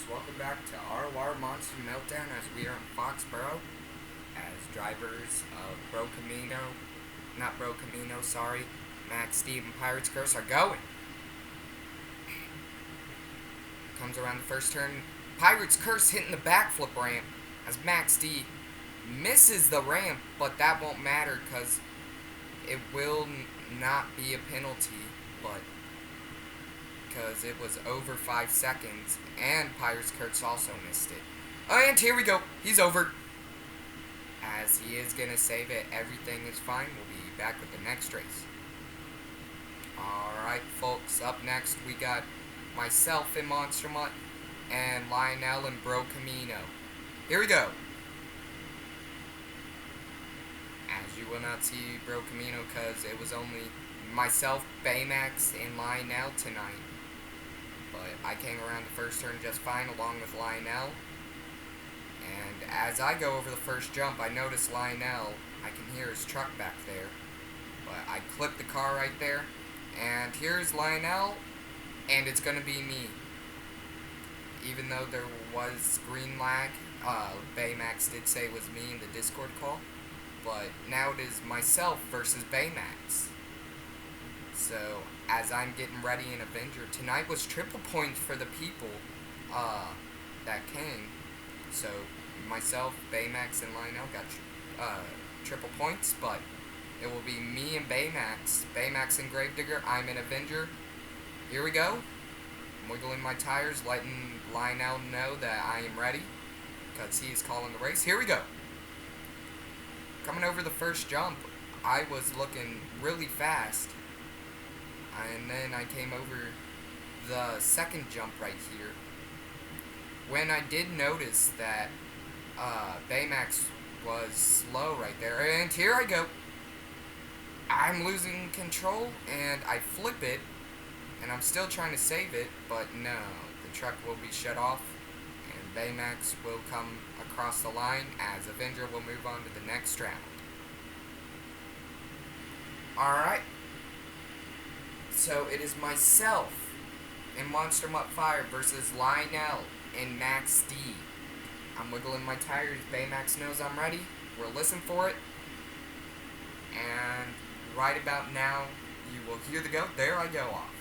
welcome back to RoR Monster Meltdown as we are in Foxborough as drivers of Bro Camino, sorry, Max, Steve, and Pirate's Curse are going. Comes around the first turn, Pirate's Curse hitting the backflip ramp as Max D misses the ramp, but that won't matter because it will not be a penalty, but because it was over 5 seconds, and Pirate's Curse also missed it. And here we go. He's over. As he is going to save it, everything is fine. We'll be back with the next race. Alright, folks. Up next, we got myself in Monster Mutt and Lionel and Bro Camino. Here we go. As you will not see Bro Camino because it was only myself, Baymax, and Lionel tonight. But I came around the first turn just fine along with Lionel. And as I go over the first jump, I notice Lionel. I can hear his truck back there. But I clip the car right there. And here's Lionel. And it's going to be me. Even though there was green lag, Baymax did say it was me in the Discord call. But now it is myself versus Baymax. So, as I'm getting ready in Avenger, tonight was triple points for the people that came. So, myself, Baymax, and Lionel got triple points, but it will be me and Baymax. Baymax and Gravedigger, I'm an Avenger. Here we go. I'm wiggling my tires, letting Lionel know that I am ready, because he is calling the race. Here we go. Coming over the first jump, I was looking really fast. And then I came over the second jump right here. When I did notice that Baymax was slow right there. And here I go. I'm losing control and I flip it. And I'm still trying to save it. But no, the truck will be shut off. And Baymax will come across the line as Avenger will move on to the next round. Alright. So it is myself in Monster Mutt Fire versus Lionel and Max D. I'm wiggling my tires. Baymax knows I'm ready. We'll listen for it. And right about now, you will hear the go. There I go off.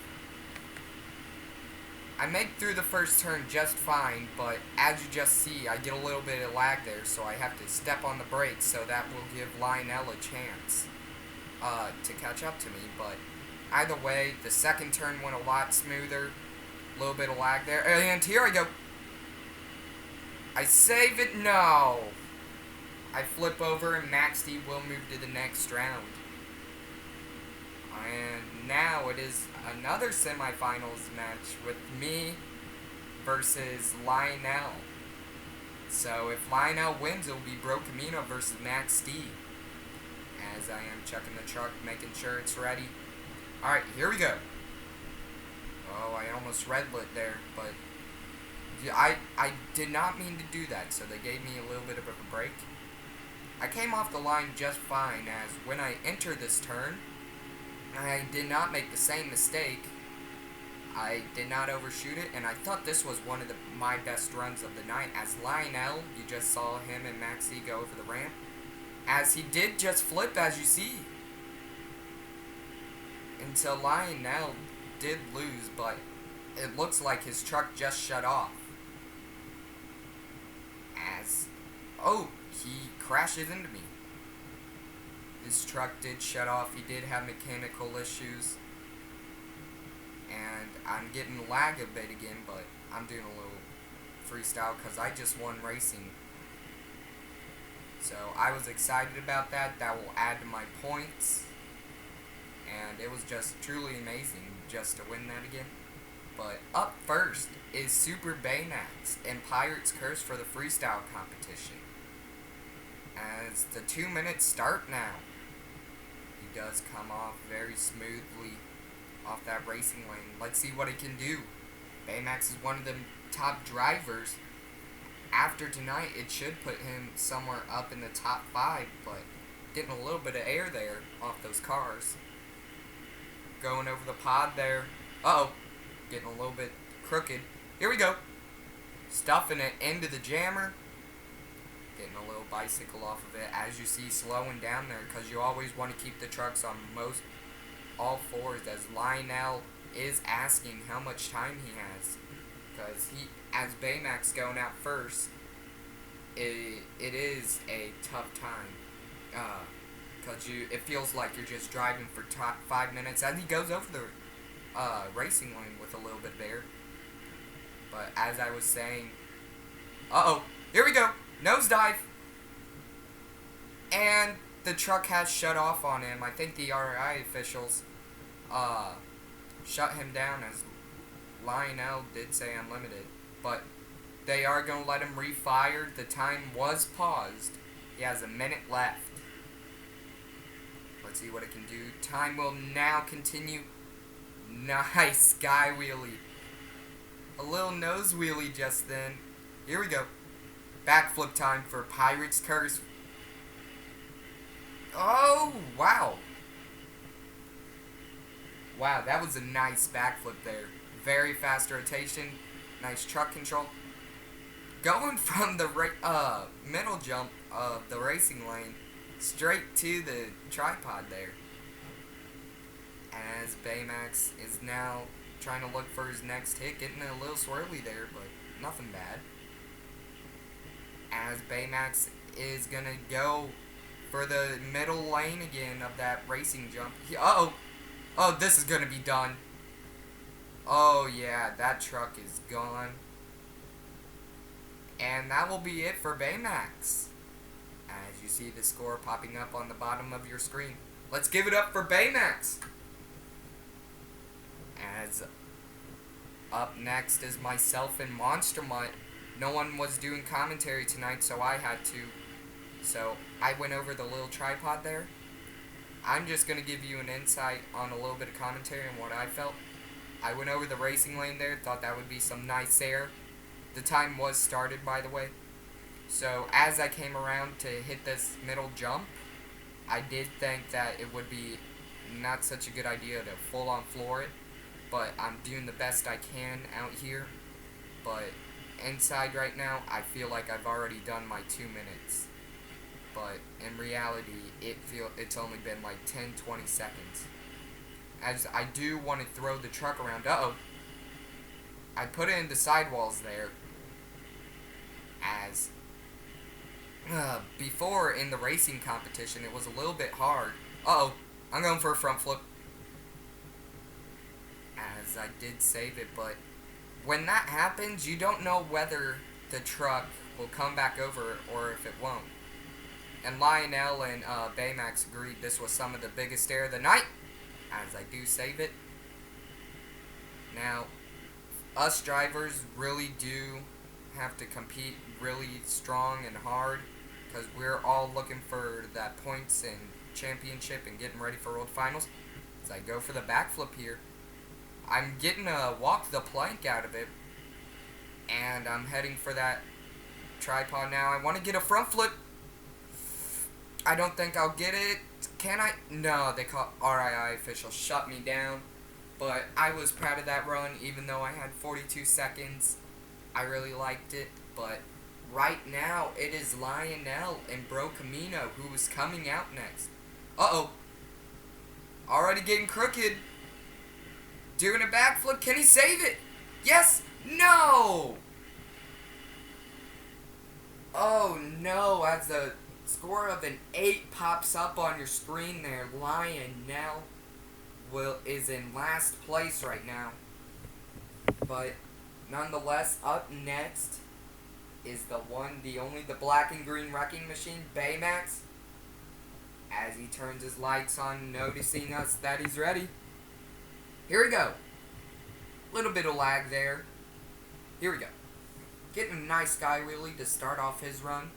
I make through the first turn just fine, but as you just see, I get a little bit of lag there, so I have to step on the brakes, so that will give Lionel a chance to catch up to me, but either way, the second turn went a lot smoother. A little bit of lag there. And here I go. I save it. No. I flip over and Max D will move to the next round. And now it is another semifinals match with me versus Lionel. So if Lionel wins, it will be Bro Camino versus Max D. As I am checking the truck, making sure it's ready. Alright, here we go. Oh, I almost red lit there, but I did not mean to do that, so they gave me a little bit of a break. I came off the line just fine, as when I entered this turn, I did not make the same mistake. I did not overshoot it, and I thought this was one of my best runs of the night, as Lionel, you just saw him and Maxie go over the ramp, as he did just flip, as you see. Until Lionel did lose, but it looks like his truck just shut off. Oh, he crashes into me. His truck did shut off. He did have mechanical issues. And I'm getting lag a bit again, but I'm doing a little freestyle because I just won racing. So I was excited about that. That will add to my points. And it was just truly amazing just to win that again. But up first is Super Baymax and Pirate's Curse for the freestyle competition. As the 2 minutes start now. He does come off very smoothly off that racing lane. Let's see what he can do. Baymax is one of the top drivers. After tonight, it should put him somewhere up in the top 5, but getting a little bit of air there off those cars. Going over the pod there. Uh-oh. Getting a little bit crooked. Here we go. stuffing it into the jammer, getting a little bicycle off of it, as you see, slowing down there, because you always want to keep the trucks on all fours, as Lionel is asking how much time he has, because as Baymax going out first, it is a tough time, because it feels like you're just driving for 5 minutes, as he goes over the racing lane with a little bit of air. But as I was saying, here we go, nosedive, and the truck has shut off on him. I think the RI officials shut him down, as Lionel did say unlimited, but they are going to let him refire. The time was paused. He has a minute left. Let's see what it can do. Time will now continue. Nice sky wheelie. A little nose wheelie just then. Here we go. Backflip time for Pirate's Curse. Oh, wow. Wow, that was a nice backflip there. Very fast rotation. Nice truck control. Going from the middle jump of the racing lane straight to the tripod there. As Baymax is now trying to look for his next hit, getting a little swirly there, but nothing bad. As Baymax is going to go for the middle lane again of that racing jump. Oh, this is going to be done. Oh, yeah, that truck is gone. And that will be it for Baymax. As you see the score popping up on the bottom of your screen. Let's give it up for Baymax. As up next is myself and Monster Mutt. No one was doing commentary tonight, so I had to. So I went over the little tripod there. I'm just going to give you an insight on a little bit of commentary and what I felt. I went over the racing lane there, thought that would be some nice air. The time was started, by the way. So as I came around to hit this middle jump, I did think that it would be not such a good idea to full-on floor it. But I'm doing the best I can out here. But inside right now, I feel like I've already done my 2 minutes. But in reality, it's only been like 10-20 seconds. As I do want to throw the truck around. I put it in the sidewalls there. As before in the racing competition, it was a little bit hard. I'm going for a front flip. As I did save it, but when that happens, you don't know whether the truck will come back over or if it won't. And Lionel and Baymax agreed this was some of the biggest air of the night, as I do save it. Now, us drivers really do have to compete really strong and hard, because we're all looking for that points and championship and getting ready for World Finals. As I go for the backflip here, I'm getting a walk the plank out of it, and I'm heading for that tripod now. I want to get a front flip. I don't think I'll get it. Can I? No, they call RII officials shut me down. But I was proud of that run, even though I had 42 seconds. I really liked it. But right now, it is Lionel and Bro Camino who is coming out next. Already getting crooked. Doing a backflip. Can he save it? Yes. No. Oh no, as the score of an 8 pops up on your screen there, Lionel is in last place right now. But nonetheless, up next is the only, the black and green wrecking machine, Baymax. As he turns his lights on, noticing us that he's ready. Here we go. Little bit of lag there. Here we go. Getting a nice sky wheelie to start off his run.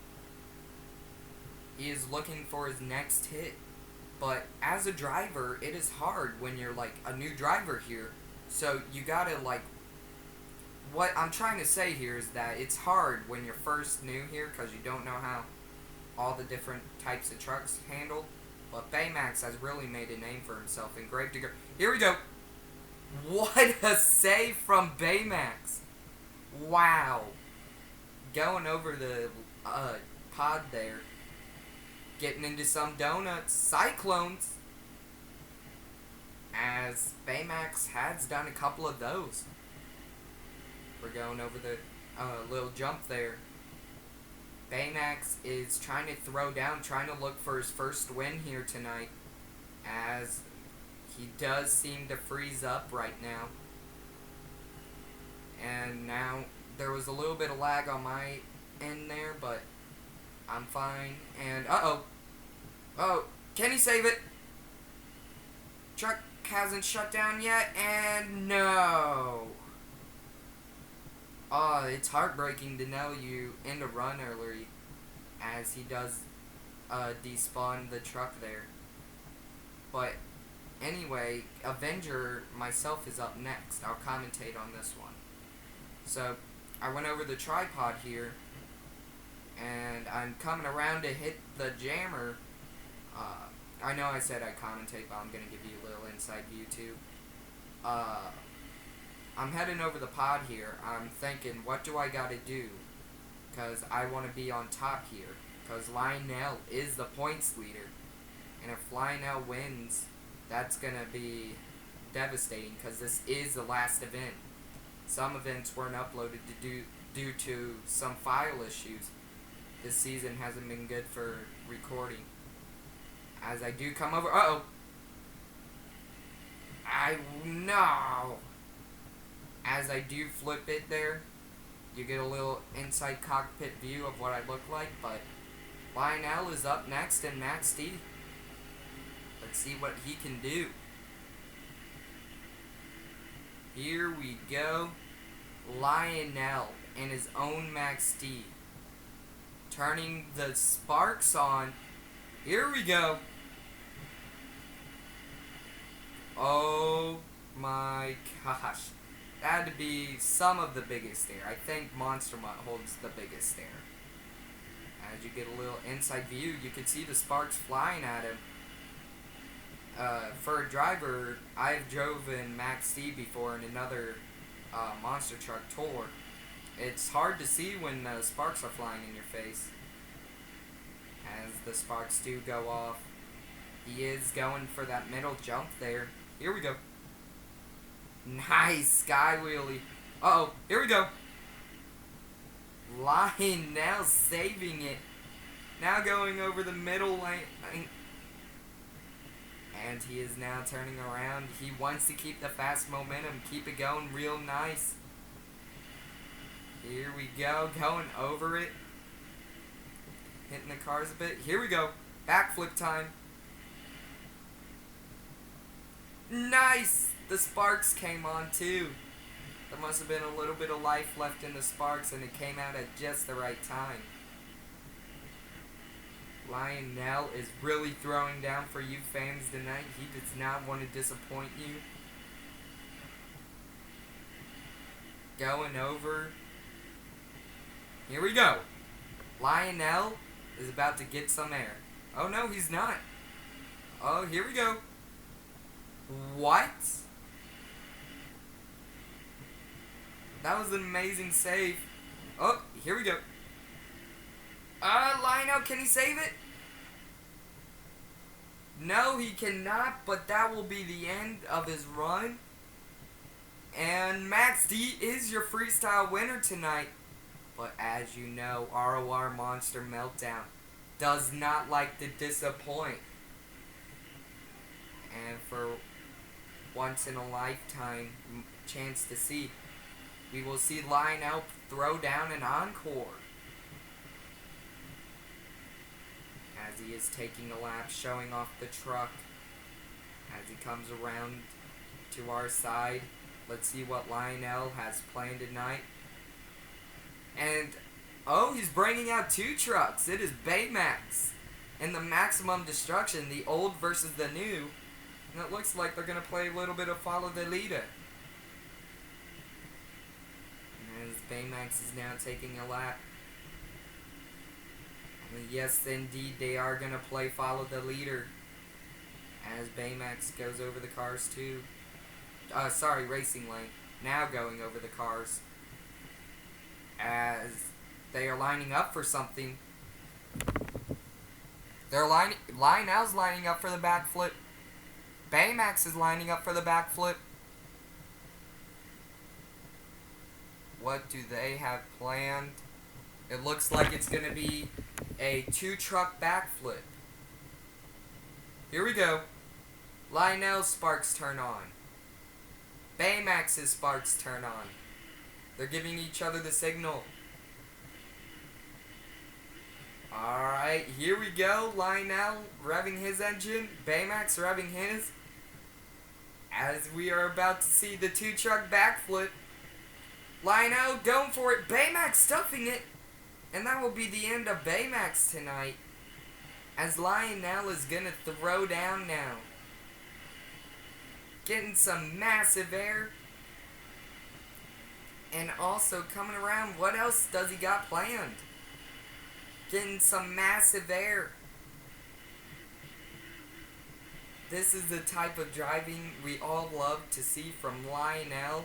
He is looking for his next hit. But as a driver, it is hard when you're like a new driver here. So you gotta like... What I'm trying to say here is that it's hard when you're first new here because you don't know how all the different types of trucks handle. But Baymax has really made a name for himself in Grave Digger. Here we go. What a save from Baymax. Wow. going over the pod there, getting into some donuts, cyclones, as Baymax has done a couple of those. We're going over the little jump there. Baymax is trying to throw down, trying to look for his first win here tonight, as he does seem to freeze up right now. And now, there was a little bit of lag on my end there, but I'm fine. And, oh, can he save it? Truck hasn't shut down yet, and no. Oh, it's heartbreaking to know you end a run early, as he does despawn the truck there. But anyway, Avenger myself is up next. I'll commentate on this one. So, I went over the tripod here, and I'm coming around to hit the jammer. I know I said I'd commentate, but I'm going to give you a little inside view too. I'm heading over the pod here. I'm thinking, what do I got to do? Because I want to be on top here. Because Lionel is the points leader. And if Lionel wins, that's going to be devastating, because this is the last event. Some events weren't uploaded due to some file issues. This season hasn't been good for recording. As I do come over... No! As I do flip it there, you get a little inside cockpit view of what I look like, but Lionel is up next in Max D. Let's see what he can do. Here we go. Lionel in his own Max D. Turning the sparks on. Here we go. Oh my gosh. That had to be some of the biggest air. I think Monster Mutt holds the biggest air. As you get a little inside view, you can see the sparks flying at him. For a driver, I've driven Max D before in another monster truck tour. It's hard to see when the sparks are flying in your face. As the sparks do go off, he is going for that middle jump there. Here we go. Nice sky wheelie. Uh-oh, here we go. Lionel saving it. Now going over the middle lane. And he is now turning around. He wants to keep the fast momentum, keep it going real nice. Here we go, going over it. Hitting the cars a bit. Here we go. Backflip time. Nice! The sparks came on too. There must have been a little bit of life left in the sparks, and it came out at just the right time. Lionel is really throwing down for you fans tonight. He does not want to disappoint you. Going over. Here we go. Lionel is about to get some air. Oh no, he's not. Oh, here we go. What? That was an amazing save. Oh, here we go. Lionel, can he save it? No, he cannot, but that will be the end of his run. And Max D is your freestyle winner tonight. But as you know, RoR Monster Meltdown does not like to disappoint. And for once in a lifetime chance to see, we will see Lionel throw down an encore. As he is taking a lap, showing off the truck. As he comes around to our side, let's see what Lionel has planned tonight. And, oh, he's bringing out two trucks. It is Baymax and the Maximum Destruction, the old versus the new. And it looks like they're going to play a little bit of Follow the Leader. And as Baymax is now taking a lap. And yes, indeed, they are going to play Follow the Leader. As Baymax goes over the cars too. Racing lane. Now going over the cars. As They are lining up for something. Lionel's lining up for the backflip. Baymax is lining up for the backflip. What do they have planned? It looks like it's going to be a 2-truck backflip. Here we go. Lionel's sparks turn on. Baymax's sparks turn on. They're giving each other the signal. Alright, here we go. Lionel revving his engine. Baymax revving his. As we are about to see the 2-truck backflip. Lionel going for it. Baymax stuffing it. And that will be the end of Baymax tonight. As Lionel is going to throw down now. Getting some massive air. And also coming around. What else does he got planned? Getting some massive air. This is the type of driving we all love to see from Lionel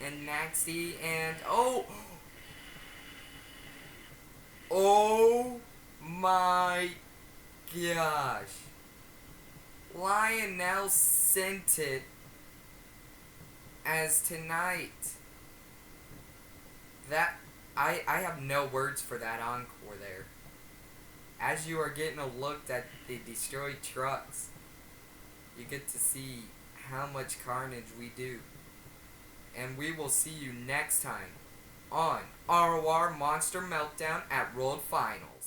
and Maxie. And oh my gosh. Lionel sent it as tonight. I have no words for that encore there. As you are getting a look at the destroyed trucks, you get to see how much carnage we do. And we will see you next time on RoR Monster Meltdown at World Finals.